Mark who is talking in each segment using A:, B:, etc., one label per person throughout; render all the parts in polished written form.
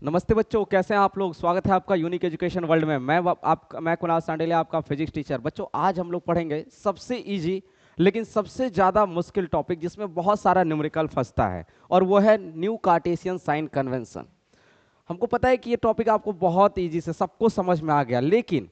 A: नमस्ते बच्चों, कैसे हैं आप लोग। स्वागत है आपका यूनिक एजुकेशन वर्ल्ड में। मैं कुणाल सांडेलिया, आपका फिजिक्स टीचर। बच्चों, आज हम लोग पढ़ेंगे सबसे इजी लेकिन सबसे ज़्यादा मुश्किल टॉपिक, जिसमें बहुत सारा न्यूमेरिकल फंसता है, और वो है न्यू कार्टेशियन साइन कन्वेंशन। हमको पता है कि ये टॉपिक आपको बहुत इजी से सबको समझ में आ गया, लेकिन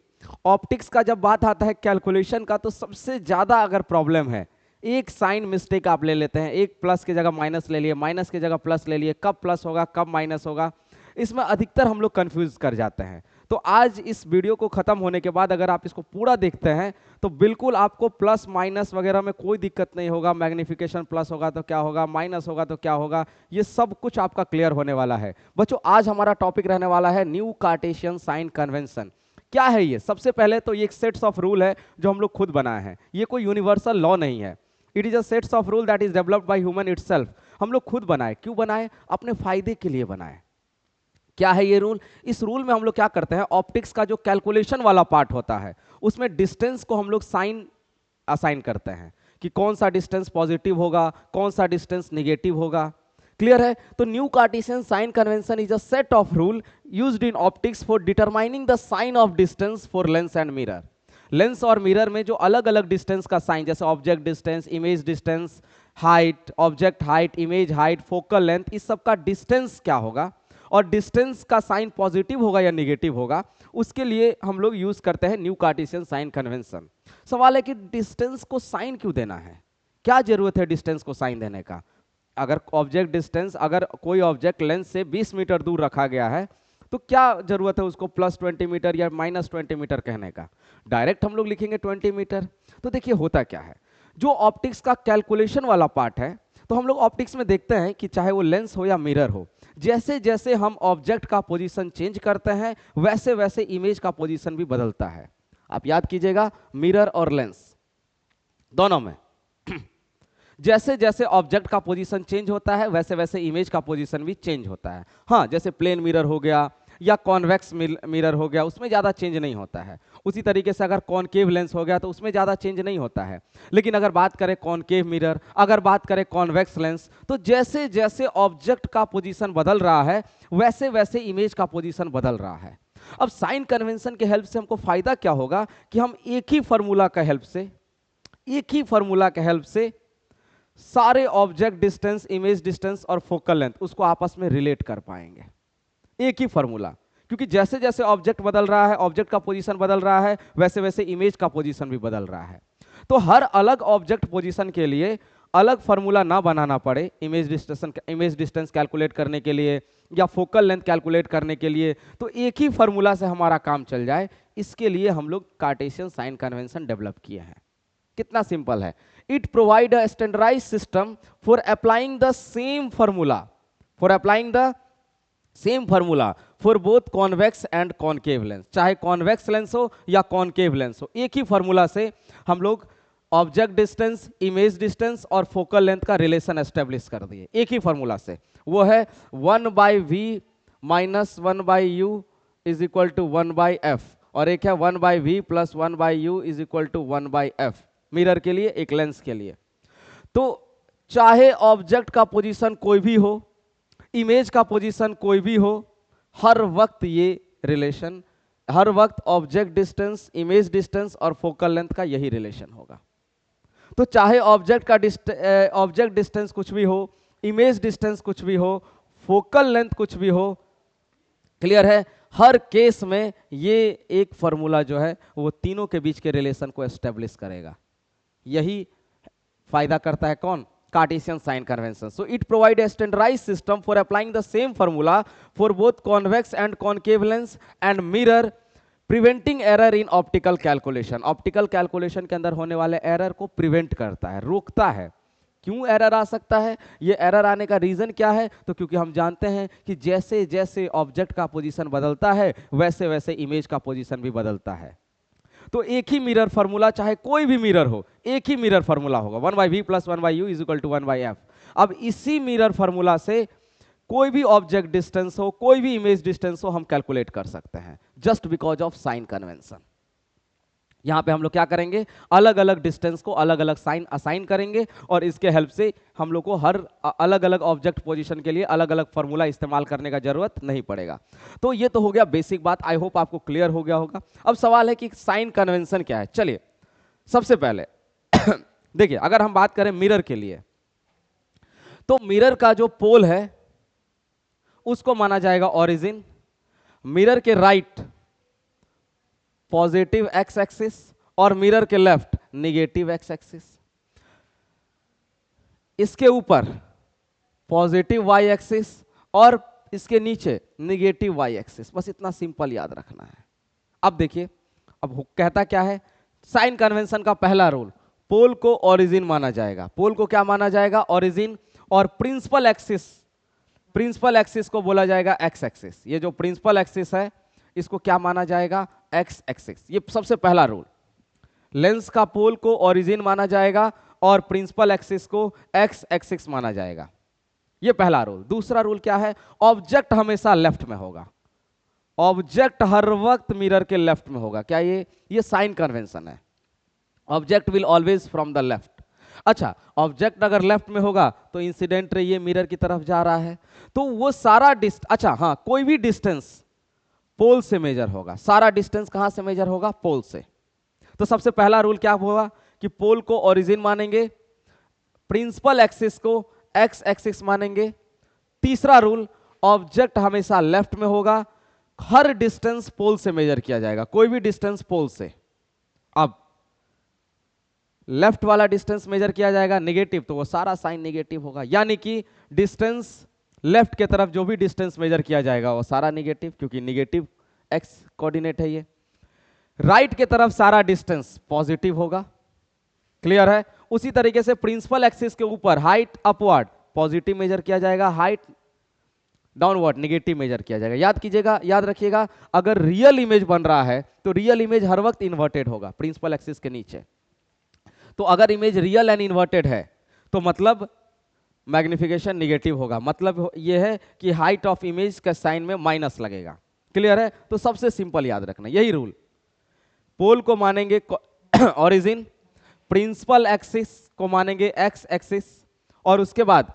A: ऑप्टिक्स का जब बात आता है कैलकुलेशन का, तो सबसे ज़्यादा अगर प्रॉब्लम है, एक साइन मिस्टेक आप ले लेते हैं, एक प्लस की जगह माइनस ले लिए, माइनस की जगह प्लस ले लिए, कब प्लस होगा कब माइनस होगा, इसमें अधिकतर हम लोग कंफ्यूज कर जाते हैं। तो आज इस वीडियो को खत्म होने के बाद अगर आप इसको पूरा देखते हैं तो बिल्कुल आपको प्लस माइनस वगैरह में कोई दिक्कत नहीं होगा। मैग्निफिकेशन प्लस होगा तो क्या होगा, माइनस होगा तो क्या होगा, ये सब कुछ आपका क्लियर होने वाला है। बच्चों, आज हमारा टॉपिक रहने वाला है न्यू कार्टेशियन साइन कन्वेंशन। क्या है ये? सबसे पहले तो ये एक सेट्स ऑफ रूल है जो हम लोग खुद बनाए हैं। ये कोई यूनिवर्सल लॉ नहीं है। It is a sets of rule that is developed by human itself. हम लोग खुद बनाए। क्यों बनाए? अपने फायदे के लिए बनाए। क्या है ये रूल? इस रूल में हम लोग क्या करते हैं, ऑप्टिक्स का जो कैलकुलेशन वाला पार्ट होता है उसमें डिस्टेंस को हम लोग साइन असाइन करते हैं कि कौन सा डिस्टेंस पॉजिटिव होगा, कौन सा डिस्टेंस निगेटिव होगा। क्लियर है? तो new Cartesian sign convention is a set of rule used in optics for determining the sign of distance for lens and mirror. Lens और मिरर में जो अलग अलग डिस्टेंस का साइन, जैसे object distance, image distance, height, object height, image height, focal length, इस सब का डिस्टेंस क्या होगा और डिस्टेंस का साइन पॉजिटिव होगा या निगेटिव होगा, उसके लिए हम लोग यूज करते हैं न्यू कार्टेशियन साइन कन्वेंशन। सवाल है कि डिस्टेंस को साइन क्यों देना है? क्या जरूरत है डिस्टेंस को साइन देने का? अगर ऑब्जेक्ट डिस्टेंस, अगर कोई ऑब्जेक्ट लेंस से 20 मीटर दूर रखा गया है तो क्या जरूरत है उसको प्लस 20 मीटर या माइनस 20 मीटर कहने का? डायरेक्ट हम लोग लिखेंगे 20 मीटर। तो देखिए होता क्या है, जो ऑप्टिक्स का कैलकुलेशन वाला पार्ट है, तो हम लोग ऑप्टिक्स में देखते हैं कि चाहे वो लेंस हो या मिरर हो, जैसे जैसे हम ऑब्जेक्ट का पोजीशन चेंज करते हैं वैसे वैसे इमेज का पोजीशन भी बदलता है। आप याद कीजिएगा, मिरर और लेंस दोनों में जैसे जैसे ऑब्जेक्ट का पोजीशन चेंज होता है वैसे वैसे इमेज का पोजीशन भी चेंज होता है। हाँ, जैसे प्लेन मिरर हो गया या कॉन्वेक्स मिरर हो गया, उसमें ज़्यादा चेंज नहीं होता है। उसी तरीके से अगर कॉनकेव लेंस हो गया तो उसमें ज़्यादा चेंज नहीं होता है। लेकिन अगर बात करें कॉनकेव मिरर, अगर बात करें कॉन्वेक्स लेंस, तो जैसे जैसे ऑब्जेक्ट का पोजीशन बदल रहा है वैसे वैसे इमेज का पोजीशन बदल रहा है। अब साइन कन्वेंशन के हेल्प से हमको फायदा क्या होगा कि हम एक ही फार्मूला का हेल्प से सारे ऑब्जेक्ट डिस्टेंस, इमेज डिस्टेंस और फोकल लेंथ उसको आपस में रिलेट कर पाएंगे। एक ही फॉर्मूला, क्योंकि जैसे जैसे ऑब्जेक्ट बदल रहा है, ऑब्जेक्ट का पोजीशन बदल रहा है, वैसे वैसे इमेज का पोजीशन भी बदल रहा है। तो हर अलग ऑब्जेक्ट पोजीशन के लिए अलग फार्मूला ना बनाना पड़े इमेज डिस्टेंस कैलकुलेट करने के लिए या फोकल लेंथ कैलकुलेट करने के लिए, तो एक ही फार्मूला से हमारा काम चल जाए, इसके लिए हम लोग कार्टेशियन साइन कन्वेंशन डेवलप किए हैं। कितना सिंपल है। It provide a standardize system for applying the same formula for both convex and concave lens. चाहे कॉन्वेक्स लेंस हो या कॉनकेव लेंस हो, एक ही फॉर्मूला से हम लोग ऑब्जेक्ट डिस्टेंस, इमेज डिस्टेंस और फोकल लेंथ का रिलेशन एस्टेब्लिश कर दिए एक ही फॉर्मूला से। वो है 1/v minus 1/u is equal to 1/f, और एक है 1/v plus 1/u is equal to 1/f, mirror के लिए, एक लेंस के लिए। तो चाहे ऑब्जेक्ट का पोजीशन कोई भी हो, इमेज का पोजीशन कोई भी हो, हर वक्त ये रिलेशन, हर वक्त ऑब्जेक्ट डिस्टेंस, इमेज डिस्टेंस और फोकल लेंथ का यही रिलेशन होगा। तो चाहे ऑब्जेक्ट डिस्टेंस कुछ भी हो, इमेज डिस्टेंस कुछ भी हो, फोकल लेंथ कुछ भी हो, क्लियर है, हर केस में ये एक फॉर्मूला जो है वो तीनों के बीच के रिलेशन को एस्टेब्लिश करेगा। यही फायदा करता है कौन? Cartesian sign convention. So it provide a standardized system for applying the same formula for both convex and concave lens and mirror, preventing error in optical calculation. Optical calculation के अंदर होने वाले एरर को प्रिवेंट करता है, रोकता है। क्यों एरर आ सकता है? ये एरर आने का रीजन क्या है? तो क्योंकि हम जानते हैं कि जैसे जैसे ऑब्जेक्ट का पोजीशन बदलता है वैसे वैसे इमेज का पोजीशन भी बदलता है। तो एक ही मिरर फार्मूला, चाहे कोई भी मिरर हो, एक ही मिरर फार्मूला होगा 1/v plus 1/u is equal to 1/f। अब इसी मिरर फार्मूला से कोई भी ऑब्जेक्ट डिस्टेंस हो, कोई भी इमेज डिस्टेंस हो, हम कैलकुलेट कर सकते हैं just because of sine convention. यहाँ पे हम लोग क्या करेंगे, अलग अलग डिस्टेंस को अलग अलग साइन असाइन करेंगे और इसके हेल्प से हम लोग को हर अलग अलग ऑब्जेक्ट पोजीशन के लिए अलग अलग फॉर्मूला इस्तेमाल करने का जरूरत नहीं पड़ेगा। तो ये तो हो गया बेसिक बात, आई होप आपको क्लियर हो गया होगा। अब सवाल है कि साइन कन्वेंशन क्या है। चलिए सबसे पहले देखिए, अगर हम बात करें मिरर के लिए, तो मिरर का जो पोल है उसको माना जाएगा ओरिजिन, मिरर के राइट पॉजिटिव एक्स एक्सिस और मिरर के लेफ्ट निगेटिव एक्स एक्सिस, इसके ऊपर पॉजिटिव वाई एक्सिस और इसके नीचे निगेटिव वाई एक्सिस। बस इतना सिंपल याद रखना है। अब देखिए, अब कहता क्या है, साइन कन्वेंशन का पहला रूल, पोल को ओरिजिन माना जाएगा। पोल को क्या माना जाएगा, ओरिजिन, और प्रिंसिपल एक्सिस को बोला जाएगा एक्स एक्सिस। ये जो प्रिंसिपल एक्सिस है इसको क्या माना जाएगा, एक्स एक्सिस। ये सबसे पहला रूल, लेंस का पोल को ओरिजिन माना जाएगा और प्रिंसिपल एक्सिस को एक्स एक्सिस माना जाएगा। ये पहला रूल। दूसरा रूल क्या है, ऑब्जेक्ट हमेशा लेफ्ट में होगा। ऑब्जेक्ट हर वक्त मिरर के लेफ्ट में होगा। क्या ये साइन कन्वेंशन है, object will always from the left. अच्छा, ऑब्जेक्ट अगर लेफ्ट में होगा तो इंसिडेंट रे ये मिरर की तरफ जा रहा है, तो वो सारा अच्छा हाँ, कोई भी डिस्टेंस पोल से मेजर होगा। सारा डिस्टेंस कहां से मेजर होगा, पोल से। तो सबसे पहला रूल क्या होगा कि पोल को ओरिजिन मानेंगे, प्रिंसिपल एक्सिस को एक्स एक्सिस मानेंगे। तीसरा रूल, ऑब्जेक्ट हमेशा लेफ्ट में होगा, हर डिस्टेंस पोल से मेजर किया जाएगा, कोई भी डिस्टेंस पोल से। अब लेफ्ट वाला डिस्टेंस मेजर किया जाएगा निगेटिव, तो वो सारा साइन निगेटिव होगा। यानी कि डिस्टेंस लेफ्ट के तरफ जो भी डिस्टेंस मेजर किया जाएगा वो सारा निगेटिव, क्योंकि निगेटिव एक्स कोऑर्डिनेट है ये। राइट के तरफ सारा डिस्टेंस पॉजिटिव होगा, क्लियर है। उसी तरीके से प्रिंसिपल एक्सिस के ऊपर हाइट अपवर्ड पॉजिटिव मेजर किया जाएगा, हाइट डाउनवर्ड निगेटिव मेजर किया जाएगा। याद कीजिएगा, याद रखिएगा, अगर रियल इमेज बन रहा है तो रियल इमेज हर वक्त इन्वर्टेड होगा प्रिंसिपल एक्सिस के नीचे। तो अगर इमेज रियल एंड इन्वर्टेड है तो मतलब मैग्निफिकेशन निगेटिव होगा, मतलब यह है कि हाइट ऑफ इमेज का साइन में माइनस लगेगा। क्लियर है। तो सबसे सिंपल याद रखना यही रूल, पोल को मानेंगे ओरिजिन, प्रिंसिपल एक्सिस को मानेंगे एक्स एक्सिस, और उसके बाद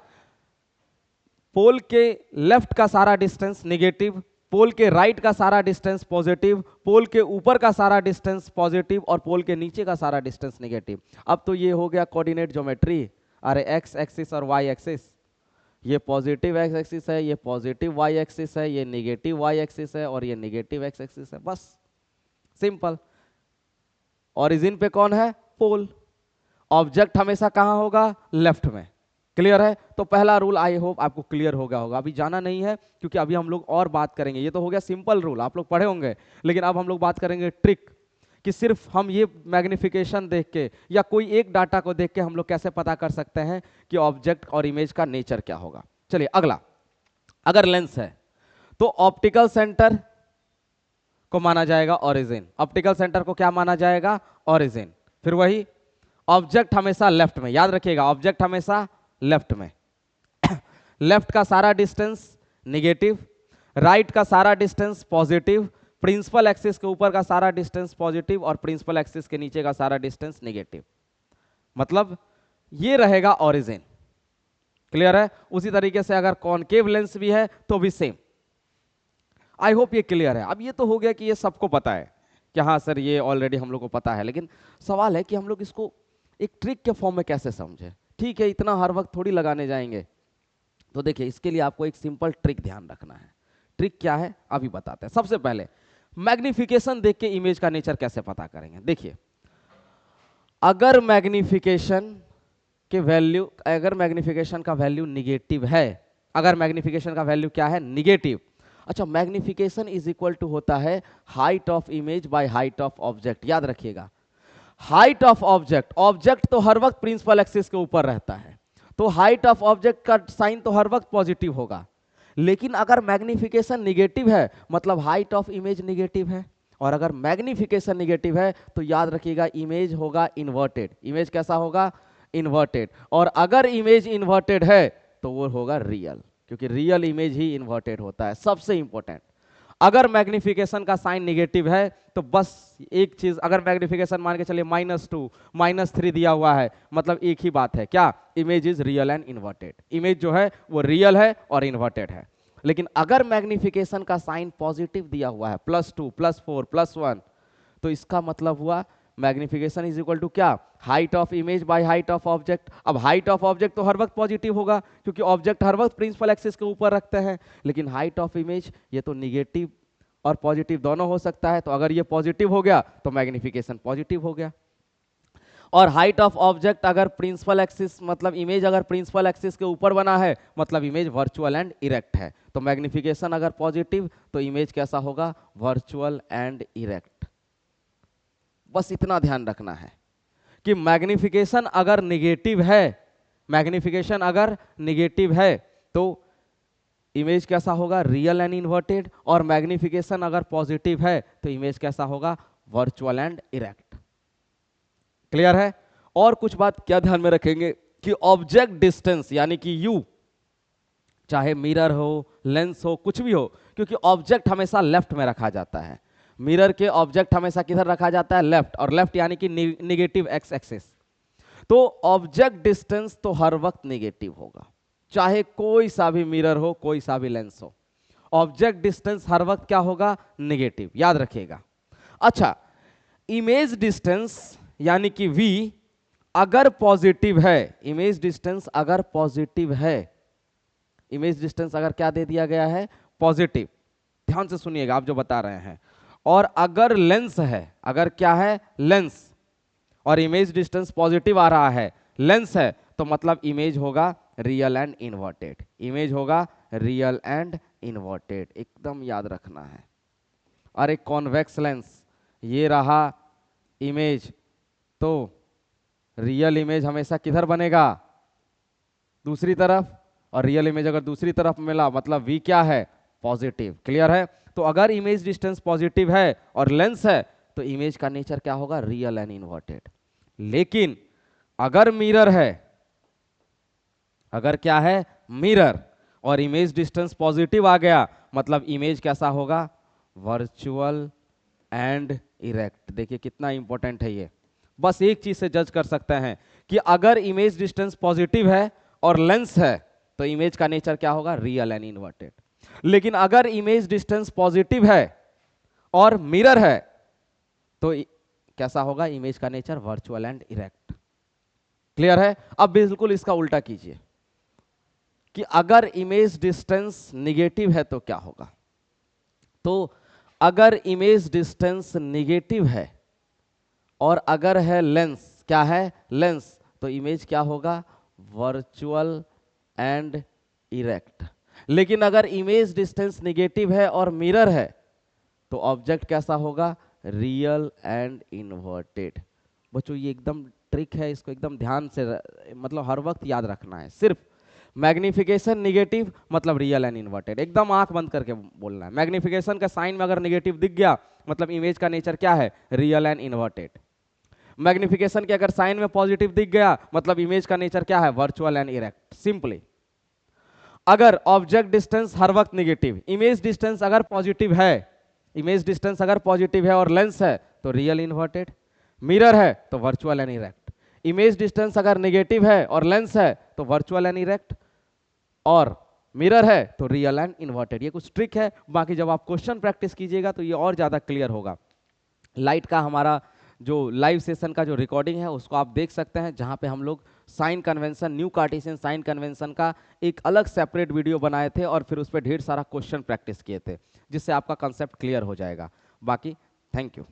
A: पोल के लेफ्ट का सारा डिस्टेंस निगेटिव, पोल के राइट का सारा डिस्टेंस पॉजिटिव, पोल के ऊपर का सारा डिस्टेंस पॉजिटिव और पोल के नीचे का सारा डिस्टेंस नेगेटिव। अब तो ये हो गया कोऑर्डिनेट ज्योमेट्री। अरे एक्स एक्सिस और वाई एक्सिस, ये पॉजिटिव एक्स एक्सिस है, ये पॉजिटिव वाई एक्सिस है, ये नेगेटिव वाई एक्सिस है और ये नेगेटिव एक्स एक्सिस है। बस सिंपल। ओरिजिन पे कौन है, पोल। ऑब्जेक्ट हमेशा कहां होगा, लेफ्ट में। क्लियर है। तो पहला रूल आई होप आपको क्लियर हो गया होगा। अभी जाना नहीं है क्योंकि अभी हम लोग और बात करेंगे। ये तो हो गया सिंपल रूल, आप लोग पढ़े होंगे, लेकिन अब हम लोग बात करेंगे ट्रिक, कि सिर्फ हम ये मैग्निफिकेशन देख के या कोई एक डाटा को देख के हम लोग कैसे पता कर सकते हैं कि ऑब्जेक्ट और इमेज का नेचर क्या होगा। चलिए अगला, अगर लेंस है तो ऑप्टिकल सेंटर को माना जाएगा ओरिजिन। ऑप्टिकल सेंटर को क्या माना जाएगा, ओरिजिन। फिर वही, ऑब्जेक्ट हमेशा लेफ्ट में, याद रखिएगा ऑब्जेक्ट हमेशा लेफ्ट में। लेफ्ट का सारा डिस्टेंस निगेटिव, राइट का सारा डिस्टेंस पॉजिटिव, प्रिंसिपल एक्सिस के ऊपर का सारा डिस्टेंस पॉजिटिव और प्रिंसिपल एक्सिस के नीचे का सारा डिस्टेंस नेगेटिव। मतलब ये रहेगा ओरिजिन। क्लियर है। उसी तरीके से अगर कॉनकेव लेंस भी है तो भी सेम। आई होप ये क्लियर है। अब ये तो हो गया कि ये सबको पता है कि हाँ सर ये ऑलरेडी हम लोग को पता है, लेकिन सवाल है कि हम लोग इसको एक ट्रिक के फॉर्म में कैसे समझे। ठीक है, इतना हर वक्त थोड़ी लगाने जाएंगे। तो देखिए, इसके लिए आपको एक सिंपल ट्रिक ध्यान रखना है। ट्रिक क्या है अभी बताते हैं। सबसे पहले मैग्निफिकेशन देख के इमेज का नेचर कैसे पता करेंगे। देखिए, अगर मैग्निफिकेशन के वैल्यू, अगर मैग्निफिकेशन का वैल्यू निगेटिव है, अगर मैग्निफिकेशन का वैल्यू क्या है, निगेटिव। अच्छा, मैग्निफिकेशन इज इक्वल टू होता है height of image by height of object. याद रखिएगा, हाइट ऑफ ऑब्जेक्ट, ऑब्जेक्ट तो हर वक्त प्रिंसिपल एक्सिस के ऊपर रहता है, तो हाइट ऑफ ऑब्जेक्ट का साइन तो हर वक्त पॉजिटिव होगा। लेकिन अगर मैग्निफिकेशन निगेटिव है मतलब हाइट ऑफ इमेज निगेटिव है, और अगर मैग्निफिकेशन निगेटिव है तो याद रखिएगा इमेज होगा इन्वर्टेड। इमेज कैसा होगा, इन्वर्टेड। और अगर इमेज इन्वर्टेड है तो वो होगा रियल, क्योंकि रियल इमेज ही इन्वर्टेड होता है। सबसे इंपॉर्टेंट, अगर मैग्निफिकेशन का साइन निगेटिव है तो बस एक चीज, अगर मैग्निफिकेशन मान के चलिए -2 -3 दिया हुआ है, मतलब एक ही बात है, क्या? Image is real and inverted. Image जो है वो रियल है और इन्वर्टेड है। लेकिन अगर मैग्निफिकेशन का साइन पॉजिटिव दिया हुआ है, +2 +4 +1, तो इसका मतलब हुआ मैग्निफिकेशन इज इक्वल टू क्या? Height of image by height of object. अब हाइट ऑफ ऑब्जेक्ट तो हर वक्त पॉजिटिव होगा क्योंकि ऑब्जेक्ट हर वक्त प्रिंसिपल एक्सिस के ऊपर रखते हैं, लेकिन हाइट ऑफ इमेज ये तो निगेटिव और पॉजिटिव दोनों हो सकता है। तो अगर ये पॉजिटिव हो गया तो मैग्निफिकेशन पॉजिटिव हो गया। और हाइट ऑफ ऑब्जेक्ट अगर प्रिंसिपल एक्सिस, मतलब इमेज अगर प्रिंसिपल एक्सिस के ऊपर बना है, मतलब इमेज वर्चुअल एंड इरेक्ट है। तो मैग्निफिकेशन अगर पॉजिटिव तो इमेज कैसा होगा? Virtual and erect. बस इतना ध्यान रखना है कि मैग्निफिकेशन अगर निगेटिव है, मैग्निफिकेशन अगर निगेटिव है तो इमेज कैसा होगा? Real and inverted. और मैग्निफिकेशन अगर पॉजिटिव है तो इमेज कैसा होगा? Virtual and erect. क्लियर है? और कुछ बात क्या ध्यान में रखेंगे कि ऑब्जेक्ट डिस्टेंस यानी कि यू, चाहे मिरर हो, लेंस हो, कुछ भी हो, क्योंकि ऑब्जेक्ट हमेशा लेफ्ट में रखा जाता है। मिरर के ऑब्जेक्ट हमेशा किधर रखा जाता है? लेफ्ट। और लेफ्ट यानी कि निगेटिव एक्स एक्सिस। तो ऑब्जेक्ट डिस्टेंस तो हर वक्त निगेटिव होगा, चाहे कोई सा भी मिरर हो, कोई सा भी लेंस हो। ऑब्जेक्ट डिस्टेंस हर वक्त क्या होगा? निगेटिव, याद रखिएगा। अच्छा, इमेज डिस्टेंस यानी कि v अगर पॉजिटिव है, इमेज डिस्टेंस अगर पॉजिटिव है, इमेज डिस्टेंस अगर क्या दे दिया गया है? पॉजिटिव। ध्यान से सुनिएगा आप जो बता रहे हैं। और अगर लेंस है, अगर क्या है? लेंस, और इमेज डिस्टेंस पॉजिटिव आ रहा है, लेंस है, तो मतलब इमेज होगा रियल एंड इन्वर्टेड। इमेज होगा रियल एंड इन्वर्टेड, एकदम याद रखना है। और एक कॉन्वेक्स लेंस, ये रहा इमेज, तो रियल इमेज हमेशा किधर बनेगा? दूसरी तरफ। और रियल इमेज अगर दूसरी तरफ मिला मतलब v क्या है? पॉजिटिव। क्लियर है? तो अगर इमेज डिस्टेंस पॉजिटिव है और लेंस है तो इमेज का नेचर क्या होगा? Real and inverted. लेकिन अगर मिरर है, अगर क्या है? मिरर, और इमेज डिस्टेंस पॉजिटिव आ गया, मतलब इमेज कैसा होगा? Virtual and erect. देखिए कितना इंपॉर्टेंट है ये। बस एक चीज से जज कर सकते हैं कि अगर इमेज डिस्टेंस पॉजिटिव है और लेंस है तो इमेज का नेचर क्या होगा? Real and inverted. लेकिन अगर इमेज डिस्टेंस पॉजिटिव है और मिरर है तो कैसा होगा? इमेज का nature virtual and erect. Clear है? अब बिल्कुल इसका उल्टा कीजिए कि अगर इमेज डिस्टेंस निगेटिव है तो क्या होगा? तो अगर इमेज डिस्टेंस निगेटिव है और अगर है लेंस, क्या है? लेंस, तो इमेज क्या होगा? Virtual and erect. लेकिन अगर इमेज डिस्टेंस निगेटिव है और मिरर है तो ऑब्जेक्ट कैसा होगा? Real and inverted. बच्चों ये एकदम ट्रिक है, इसको एकदम ध्यान से मतलब हर वक्त याद रखना है। सिर्फ मैग्निफिकेशन निगेटिव मतलब रियल एंड इन्वर्टेड, एकदम आंख बंद करके बोलना है। मैग्निफिकेशन का साइन में अगर निगेटिव दिख गया मतलब इमेज का नेचर क्या है? Real and inverted. मैग्निफिकेशन के अगर साइन में पॉजिटिव दिख गया मतलब इमेज का नेचर क्या है? Virtual and erect. सिंपली अगर ऑब्जेक्ट डिस्टेंस हर वक्त निगेटिव, इमेज डिस्टेंस अगर पॉजिटिव है, इमेज डिस्टेंस अगर पॉजिटिव है और लेंस है तो रियल इन्वर्टेड, मिरर है तो virtual and erect. Image distance अगर नेगेटिव है और लेंस है तो वर्चुअल एंड इरेक्ट, और मिरर है तो रियल एंड इन्वर्टेड। ये कुछ ट्रिक है, बाकी जब आप क्वेश्चन प्रैक्टिस कीजिएगा तो ये और ज्यादा क्लियर होगा। लाइट का हमारा जो लाइव सेशन का जो रिकॉर्डिंग है उसको आप देख सकते हैं, जहां पे हम लोग sign convention, new Cartesian sign convention का एक अलग सेपरेट वीडियो बनाए थे और फिर उस पर ढेर सारा क्वेश्चन प्रैक्टिस किए थे, जिससे आपका कंसेप्ट क्लियर हो जाएगा। बाकी थैंक यू।